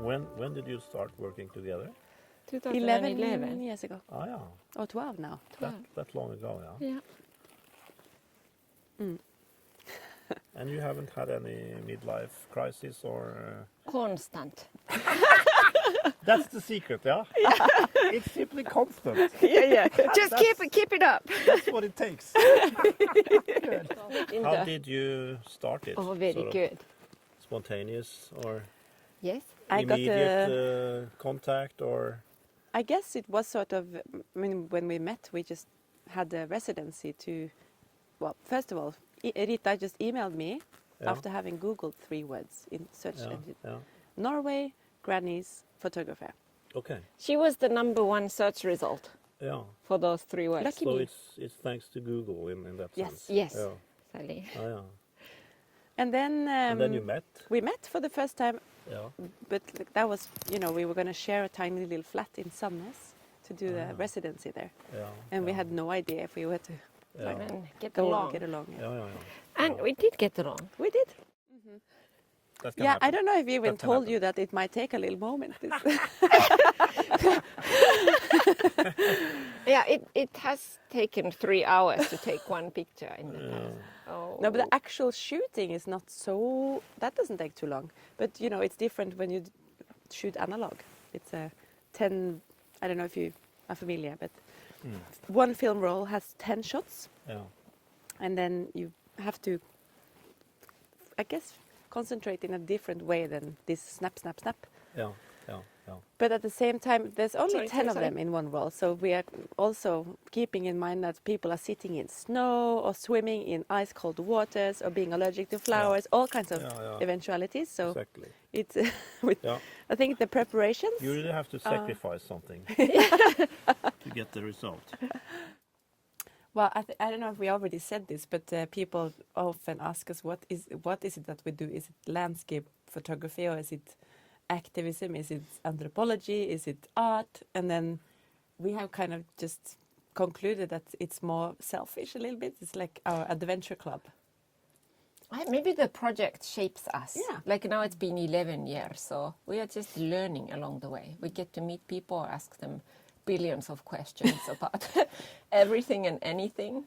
When did you start working together? 11 years ago. Oh yeah. Or 12 now. That long ago, yeah. Yeah. Mm. And you haven't had any midlife crisis or? Constant. That's the secret, yeah. It's simply constant. Yeah. Just keep it up. That's what it takes. Good. How did you start it? Oh, very Sort of good. Spontaneous or Yes. I got immediate contact or? I guess it was sort of, I mean, when we met, we just had a residency to, well, first of all, Riitta just emailed me after having Googled 3 words in search engine. Yeah. Norway, grannies, photographer. Okay. She was the #1 search result Yeah. for those 3 words. Lucky So me. it's thanks to Google in that Yes. sense. Yes. Yeah. Sally. Oh, yeah. And then You met. we met for the first time, Yeah. but that was, we were going to share a tiny little flat in Sande to do the residency there. Yeah. And we had no idea if we were to And get go along. and get along. Yeah. Yeah. And we did get along. We did. That can Yeah, happen. I don't know if we even That can told happen. you that it might take a little moment. Yeah, it has taken 3 hours to take one picture in the past. Oh. No, but the actual shooting is not so. That doesn't take too long. But it's different when you shoot analog. It's a 10. I don't know if you are familiar, but one film roll has 10 shots, Yeah. and then you have to, I guess, concentrate in a different way than this snap, snap, snap. Yeah. But at the same time, there's only Sorry, 10 of sorry. them in one roll. So we are also keeping in mind that people are sitting in snow or swimming in ice cold waters or being allergic to flowers, all kinds of eventualities. So Exactly. it's with, Yeah. I think the preparations. You really have to sacrifice something to get the result. Well, I don't know if we already said this, but people often ask us, what is it that we do? Is it landscape photography or is it activism? Is it anthropology? Is it art? And then we have kind of just concluded that it's more selfish a little bit. It's like our adventure club. Maybe the project shapes us. Yeah. Like now it's been 11 years, so we are just learning along the way. We get to meet people, ask them billions of questions about everything and anything.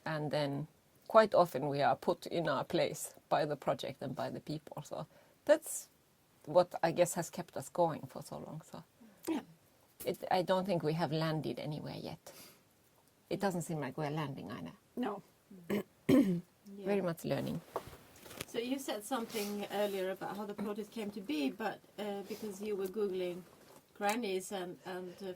And then quite often we are put in our place by the project and by the people. So that's what I guess has kept us going for so long. So Yeah. I don't think we have landed anywhere yet. It doesn't seem like we're landing either. No. Very much learning. So you said something earlier about how the project came to be, but because you were Googling grannies and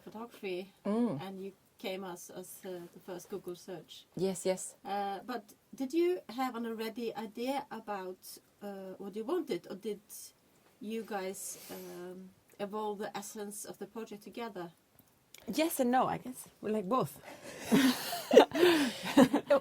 photography, and you came as the first Google search. Yes. But did you have an already idea about what you wanted, or did you guys evolve the essence of the project together? Yes and no, I guess. We like both.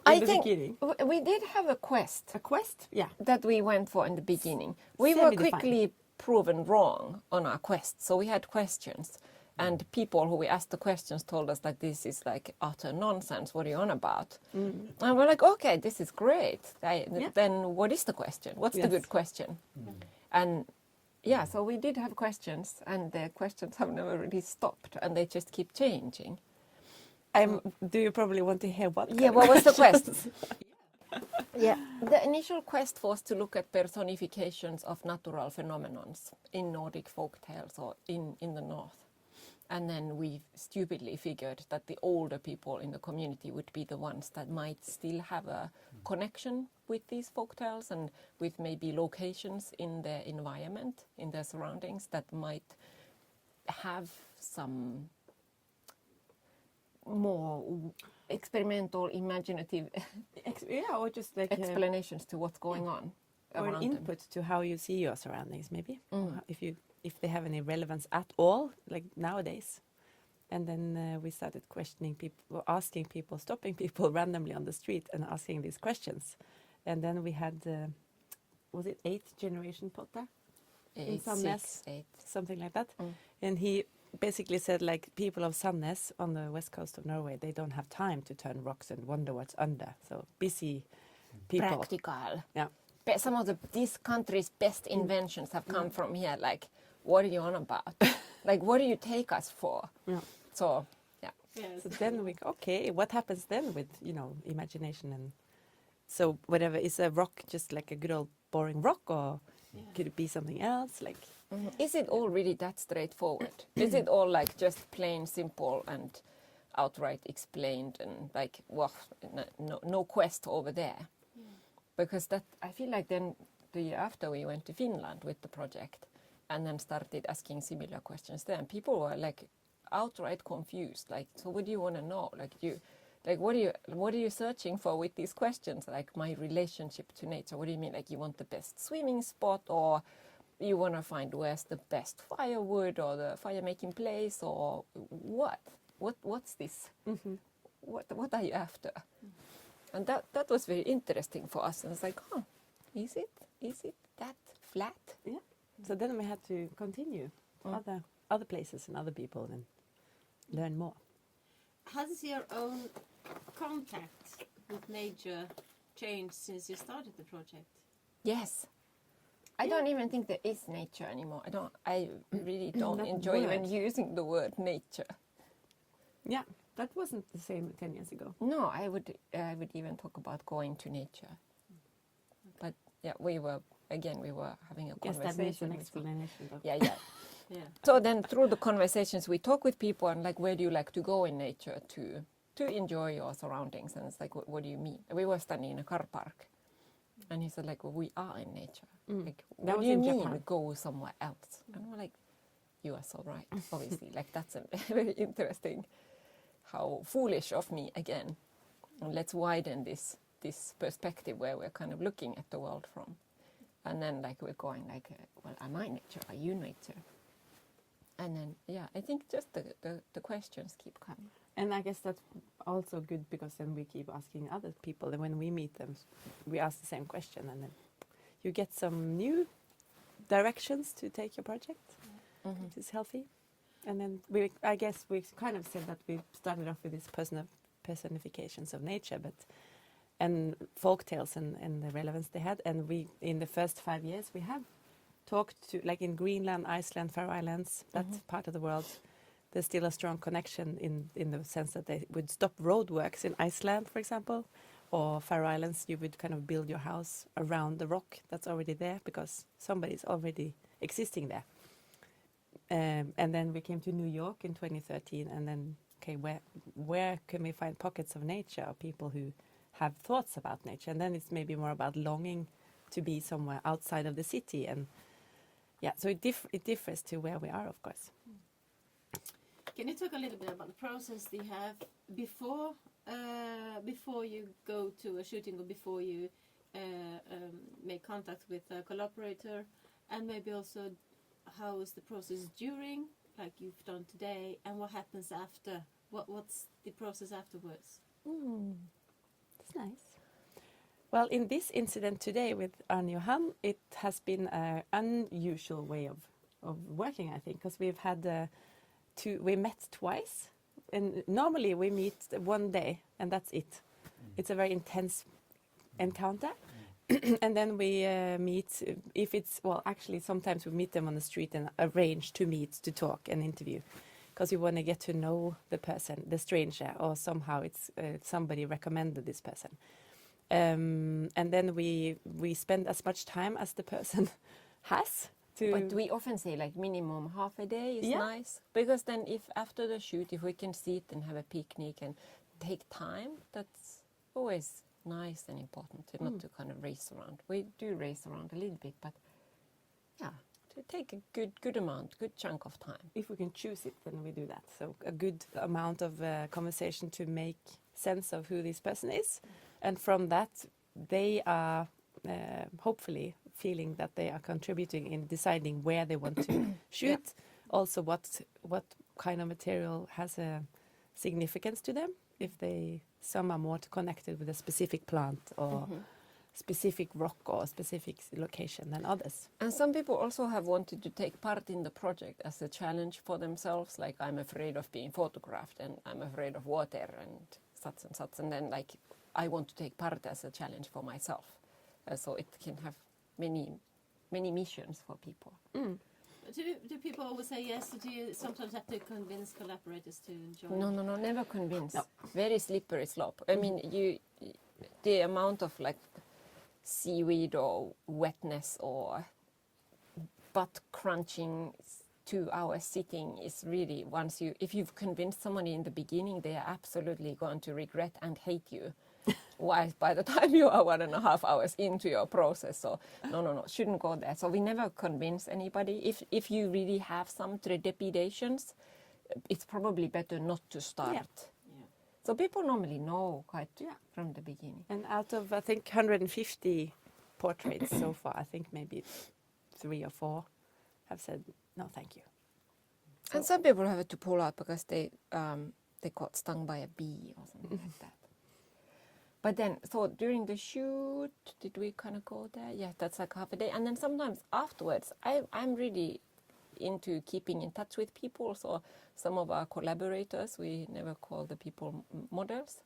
I the think beginning. we did have a quest A quest? Yeah. that we went for in the beginning. We were Semi-defined. quickly proven wrong on our quest, so we had questions. And people who we asked the questions told us that this is like utter nonsense. What are you on about? And we're like, okay, this is great. Then what is the question? What's the good question? And yeah, so we did have questions, and the questions have never really stopped, and they just keep changing. Do you probably want to hear what? Yeah, what was the quest? Yeah, the initial quest was to look at personifications of natural phenomenons in Nordic folk tales or in the north. And then we stupidly figured that the older people in the community would be the ones that might still have a connection with these folk tales and with maybe locations in their environment, in their surroundings, that might have some more experimental, imaginative or just like explanations to what's going on or an around input to how you see your surroundings, maybe. If they have any relevance at all, like nowadays. And then we started questioning people, asking people, stopping people randomly on the street and asking these questions. And then we had, was it 8th generation Potter? In Sandnes, something like that. And he basically said, like, people of Sandnes on the west coast of Norway, they don't have time to turn rocks and wonder what's under. So busy people. Practical. Yeah. Some of this country's best inventions have come from here, like what are you on about? Like, what do you take us for? Yeah. So, yeah. Yes. So then we okay, what happens then with imagination and so whatever is a rock just like a good old boring rock or could it be something else like? Is it all really that straightforward? Is it all like just plain simple and outright explained and like, well, no quest over there? Because that, I feel like then the year after we went to Finland with the project and then started asking similar questions there, and people were like outright confused. Like, so what do you want to know? Like, what are you searching for with these questions? Like my relationship to nature. What do you mean? Like you want the best swimming spot, or you want to find where's the best firewood or the fire making place, or what? What's this? What are you after? And that was very interesting for us. And it's like, is it that flat? Yeah. So then we had to continue other places and other people and learn more. Has your own contact with nature changed since you started the project? Yes. I don't even think there is nature anymore. I really don't That enjoy even word. using the word nature. Yeah, that wasn't the same 10 years ago. No, I would even talk about going to nature. But yeah, we were having a Guess that needs conversation. an explanation. Though. Yeah. Yeah. So then through the conversations we talk with people and like, where do you like to go in nature to enjoy your surroundings? And it's like, what do you mean? We were standing in a car park and he said like, well, we are in nature. Like, what do you mean Japan. go somewhere else? And we're like, you are so right, obviously. Like that's a very interesting, how foolish of me again. And let's widen this perspective where we're kind of looking at the world from. And then like we're going like, well, am I nature? Are you nature? And then, yeah, I think just the questions keep coming. And I guess that's also good because then we keep asking other people. And when we meet them, we ask the same question. And then you get some new directions to take your project, which is healthy. And then I guess we kind of said that we started off with these personifications of nature, and folk tales and the relevance they had. And we, in the first 5 years, we have talked to, like in Greenland, Iceland, Faroe Islands, that part of the world, there's still a strong connection in the sense that they would stop roadworks in Iceland, for example, or Faroe Islands, you would kind of build your house around the rock that's already there because somebody's already existing there. And then we came to New York in 2013, and then, okay, where can we find pockets of nature, or people who have thoughts about nature? And then it's maybe more about longing to be somewhere outside of the city. And yeah, so it differs to where we are, of course. Can you talk a little bit about the process you have before you go to a shooting, or before you make contact with a collaborator, and maybe also how is the process during, like you've done today, and what happens after? What's the process afterwards? That's nice. Well, in this incident today with Arne Johan, it has been an unusual way of working, I think, because we've had we met twice, and normally we meet one day and that's it. It's a very intense encounter. And then we meet, if it's, well, actually sometimes we meet them on the street and arrange to meet, to talk and interview, because you want to get to know the person, the stranger, or somehow it's somebody recommended this person. And then we spend as much time as the person has. But we often say like minimum half a day is nice, because then if after the shoot, if we can sit and have a picnic and take time, that's always nice and important, not to kind of race around. We do race around a little bit, but yeah, to take a good chunk of time. If we can choose it, then we do that. So a good amount of conversation to make sense of who this person is. And from that, they are hopefully feeling that they are contributing in deciding where they want to shoot. Also, what kind of material has a significance to them. If some are more connected with a specific plant or specific rock or specific location than others. And some people also have wanted to take part in the project as a challenge for themselves. Like, I'm afraid of being photographed and I'm afraid of water and such. And then like, I want to take part as a challenge for myself. So it can have many missions for people. Do people always say yes? Do you sometimes have to convince collaborators to join? No, never convince. No. Very slippery slope. I mean, the amount of like seaweed or wetness or butt crunching 2 hours sitting is really if you've convinced somebody in the beginning, they are absolutely going to regret and hate you. Why? By the time you are 1.5 hours into your process, so no, shouldn't go there. So we never convince anybody. If you really have some trepidations, it's probably better not to start. Yeah. So people normally know quite from the beginning. And out of, I think, 150 portraits so far, I think maybe 3 or 4 have said, no, thank you. And some people have to pull out because they got stung by a bee or something like that. But then, so during the shoot, did we kind of go there? Yeah, that's like half a day. And then sometimes afterwards, I'm really into keeping in touch with people. So some of our collaborators, we never call the people models.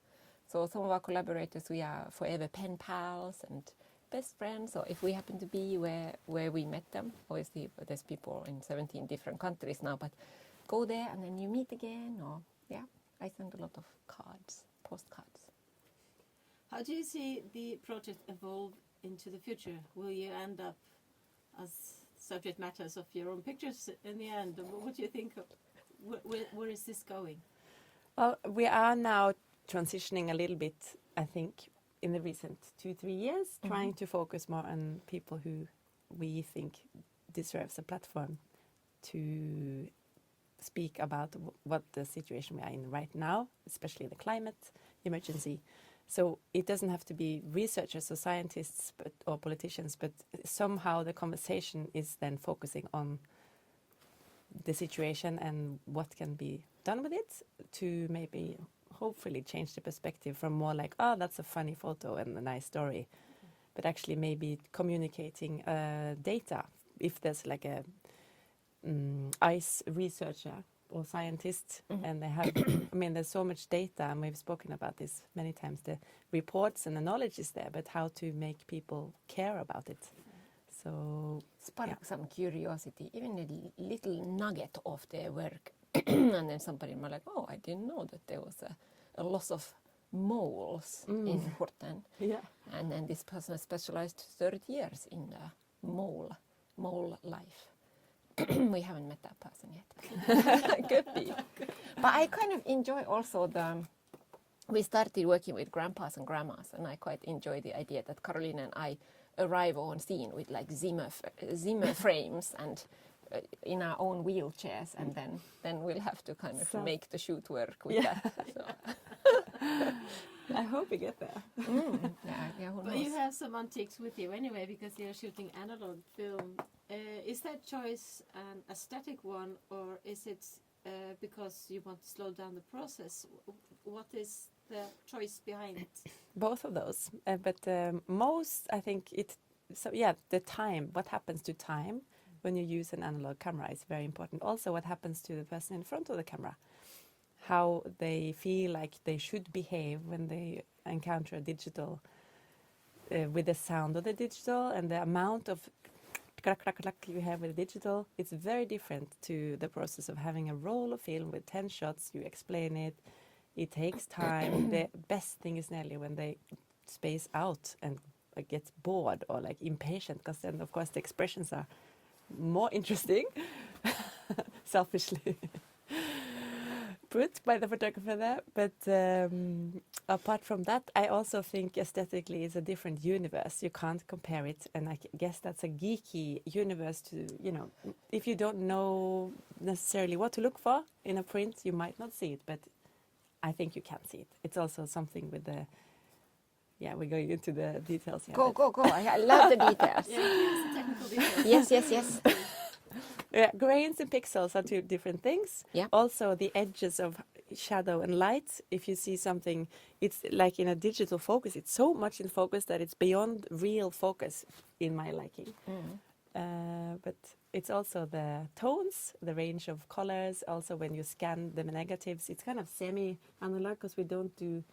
So some of our collaborators, we are forever pen pals and best friends. So if we happen to be where we met them, obviously there's people in 17 different countries now, but go there and then you meet again. Or I send a lot of cards, postcards. How do you see the project evolve into the future? Will you end up as subject matters of your own pictures in the end? What do you think? Where is this going? Well, we are now transitioning a little bit, I think, in the recent 2-3 years, trying to focus more on people who we think deserves a platform to speak about what the situation we are in right now, especially the climate emergency. So it doesn't have to be researchers or scientists or politicians, but somehow the conversation is then focusing on the situation and what can be done with it to maybe hopefully change the perspective from more like, oh, that's a funny photo and a nice story, but actually maybe communicating data. If there's like a ice researcher or scientist and they have, I mean, there's so much data and we've spoken about this many times, the reports and the knowledge is there, but how to make people care about it. So Spark some curiosity, even a little nugget of their work. And then somebody might like, oh, I didn't know that there was a loss of moles in Hjorth. yeah. And then this person has specialized 30 years in the mole life. We haven't met that person yet. Could be. But I kind of enjoy also we started working with grandpas and grandmas, and I quite enjoy the idea that Karoline and I arrive on scene with like Zimmer frames and in our own wheelchairs, and then we'll have to kind of make the shoot work with that. So. I hope we get there. Who But knows? you have some antiques with you anyway, because you're shooting analog film. Is that choice an aesthetic one, or is it because you want to slow down the process? What is the choice behind it? Both of those, but most, I think the time, what happens to time when you use an analog camera is very important. Also what happens to the person in front of the camera, how they feel like they should behave when they encounter a digital, with the sound of the digital and the amount of clack, clack, clack you have with the digital. It's very different to the process of having a roll of film with 10 shots, you explain it. It takes time. The best thing is nearly when they space out and get bored or like impatient, because then of course the expressions are more interesting, selfishly put by the photographer there. But apart from that, I also think aesthetically it's a different universe. You can't compare it, and I guess that's a geeky universe to, if you don't know necessarily what to look for in a print, you might not see it, but I think you can see it. It's also something with the, we're going into the details here. Go. I love the details. Yeah, here's the technical details. Yes. Yeah, grains and pixels are two different things. Yeah. Also, the edges of shadow and light. If you see something, it's like in a digital focus, it's so much in focus that it's beyond real focus in my liking. But it's also the tones, the range of colors. Also, when you scan the negatives, it's kind of semi-analog because we don't do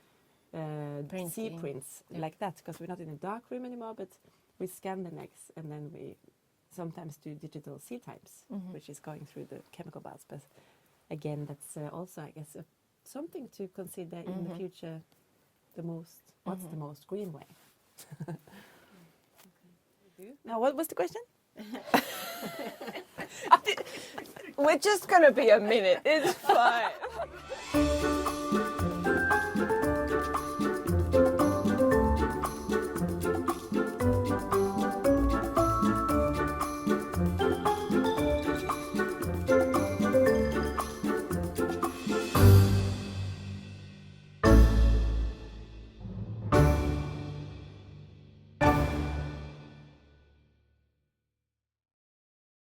C prints like that because we're not in a dark room anymore. But we scan the negs and then we sometimes do digital seal times, which is going through the chemical baths. But again, that's also, I guess, something to consider in the future. What's the most green way? Now, what was the question? We're just going to be a minute. It's fine.